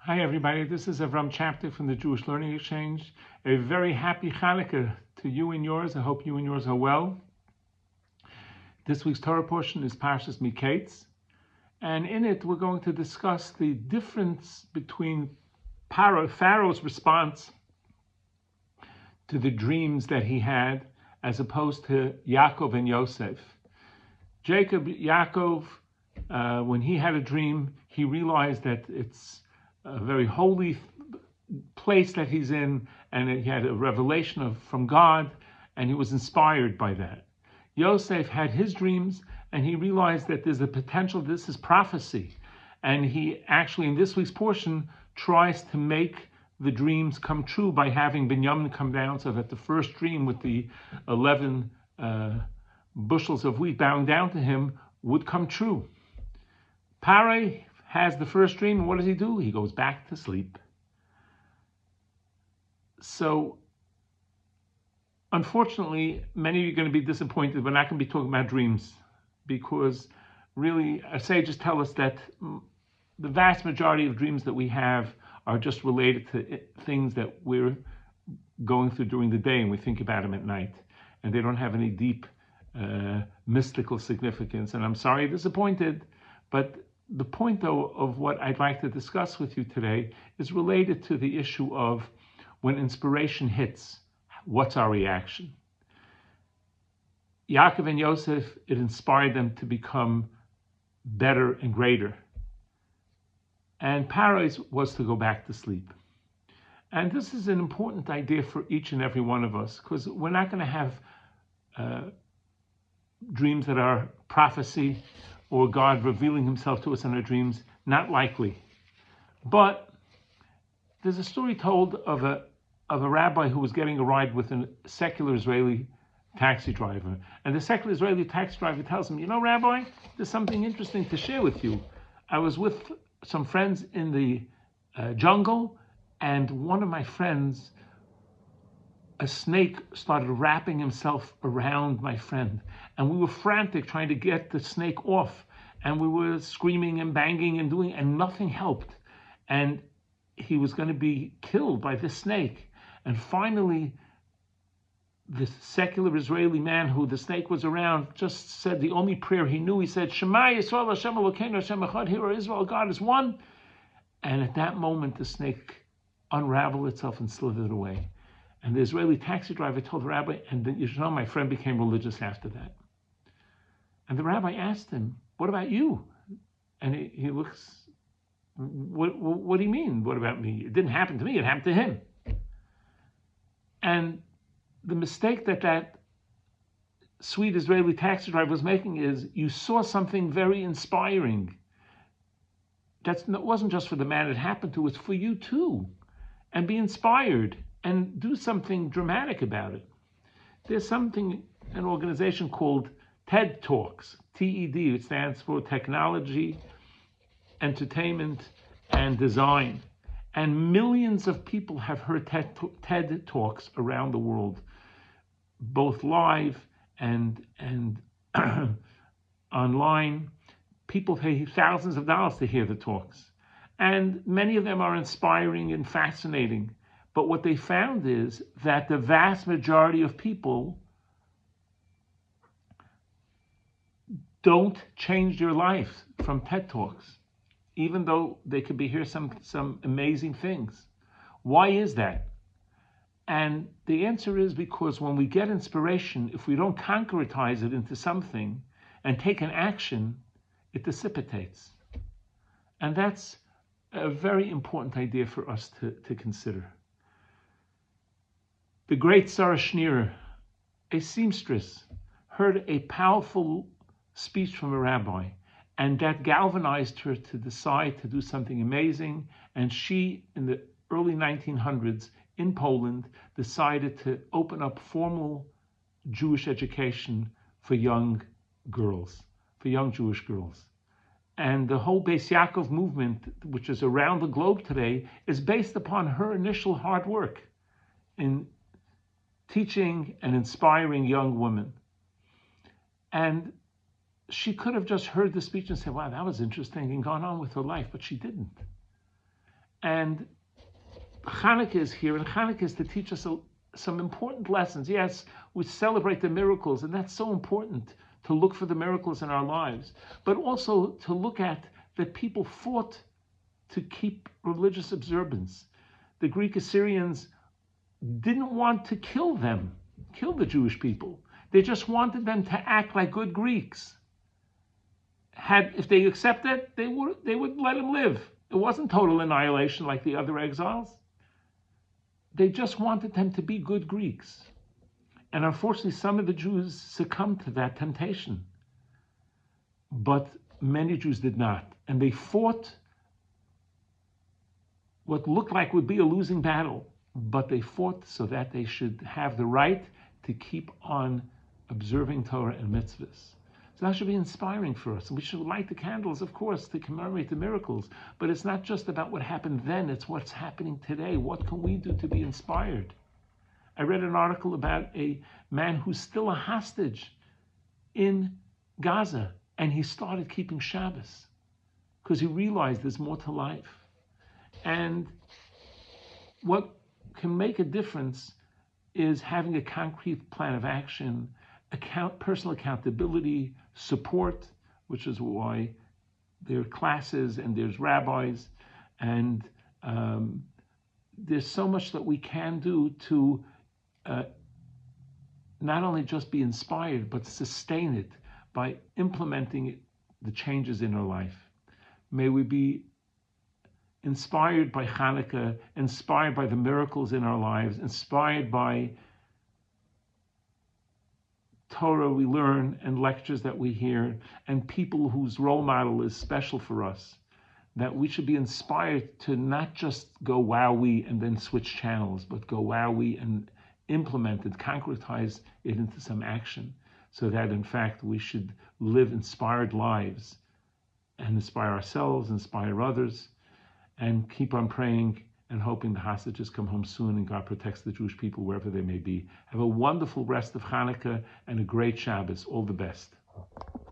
Hi everybody, this is Avrohom Czapnik from the Jewish Learning Exchange. A very happy Chanukah to you and yours. I hope you and yours are well. This week's Torah portion is Parshat Miketz, and in it we're going to discuss the difference between Pharaoh's response to the dreams that he had as opposed to Yaakov and Yosef. Yaakov, when he had a dream, he realized that it's a very holy place that he's in, and he had a revelation from God, and he was inspired by that. Yosef had his dreams, and he realized that there's a potential, this is prophecy, and he actually, in this week's portion, tries to make the dreams come true by having Binyamin come down, so that the first dream with the 11 bushels of wheat bowing down to him would come true. Pare has the first dream, and what does he do? He goes back to sleep. So, unfortunately, many of you are going to be disappointed. We're not going to be talking about dreams, because really, our sages tell us that the vast majority of dreams that we have are just related to things that we're going through during the day, and we think about them at night, and they don't have any deep mystical significance. And I'm sorry, disappointed, but the point, though, of what I'd like to discuss with you today is related to the issue of when inspiration hits, what's our reaction? Yaakov and Yosef, it inspired them to become better and greater. And Paro's was to go back to sleep. And this is an important idea for each and every one of us, because we're not going to have dreams that are prophecy or God revealing himself to us in our dreams, not likely. But there's a story told of a rabbi who was getting a ride with a secular Israeli taxi driver. And the secular Israeli taxi driver tells him, Rabbi, there's something interesting to share with you. I was with some friends in the jungle, and one of my friends, a snake, started wrapping himself around my friend. And we were frantic trying to get the snake off. And we were screaming and banging and nothing helped. And he was going to be killed by this snake. And finally, the secular Israeli man who the snake was around just said the only prayer he knew. He said, Shema Yisrael Hashem Elokeinu Hashem Echad, Hear, Israel, God is one. And at that moment, the snake unraveled itself and slithered away. And the Israeli taxi driver told the rabbi, and my friend became religious after that. And the rabbi asked him, what about you? And he looks, what do you mean, what about me? It didn't happen to me, it happened to him. And the mistake that sweet Israeli taxi driver was making is, you saw something very inspiring. That wasn't just for the man it happened to, it's for you too. And be inspired and do something dramatic about it. There's an organization called TED Talks, TED, it stands for Technology, Entertainment, and Design. And millions of people have heard TED Talks around the world, both live and online. People pay thousands of dollars to hear the talks. And many of them are inspiring and fascinating. But what they found is that the vast majority of people don't change their life from TED Talks, even though they could hear some amazing things. Why is that? And the answer is because when we get inspiration, if we don't concretize it into something and take an action, it dissipates. And that's a very important idea for us to consider. The great Sarah Schneer, a seamstress, heard a powerful speech from a rabbi, and that galvanized her to decide to do something amazing. And she, in the early 1900s in Poland, decided to open up formal Jewish education for young girls, for young Jewish girls. And the whole Beis Yaakov movement, which is around the globe today, is based upon her initial hard work in teaching and inspiring young women. And she could have just heard the speech and said, wow, that was interesting, and gone on with her life, but she didn't. And Chanukah is here, and Chanukah is to teach us some important lessons. Yes, we celebrate the miracles, and that's so important to look for the miracles in our lives, but also to look at that people fought to keep religious observance. The Greek Assyrians didn't want to kill the Jewish people. They just wanted them to act like good Greeks. If they accepted, they would let them live. It wasn't total annihilation like the other exiles. They just wanted them to be good Greeks. And unfortunately, some of the Jews succumbed to that temptation. But many Jews did not. And they fought what looked like would be a losing battle. But they fought so that they should have the right to keep on observing Torah and mitzvahs. So that should be inspiring for us. And we should light the candles, of course, to commemorate the miracles. But it's not just about what happened then, it's what's happening today. What can we do to be inspired? I read an article about a man who's still a hostage in Gaza, and he started keeping Shabbos because he realized there's more to life. And what can make a difference is having a concrete plan of action, personal accountability, support, which is why there are classes and there's rabbis, and there's so much that we can do to not only just be inspired, but sustain it by implementing the changes in our life. May we be inspired by Chanukah, inspired by the miracles in our lives, inspired by Torah we learn and lectures that we hear, and people whose role model is special for us, that we should be inspired to not just go wowee and then switch channels, but go wowee and implement it, concretize it into some action, so that in fact we should live inspired lives and inspire ourselves, inspire others, and keep on praying and hoping the hostages come home soon and God protects the Jewish people wherever they may be. Have a wonderful rest of Hanukkah and a great Shabbos. All the best.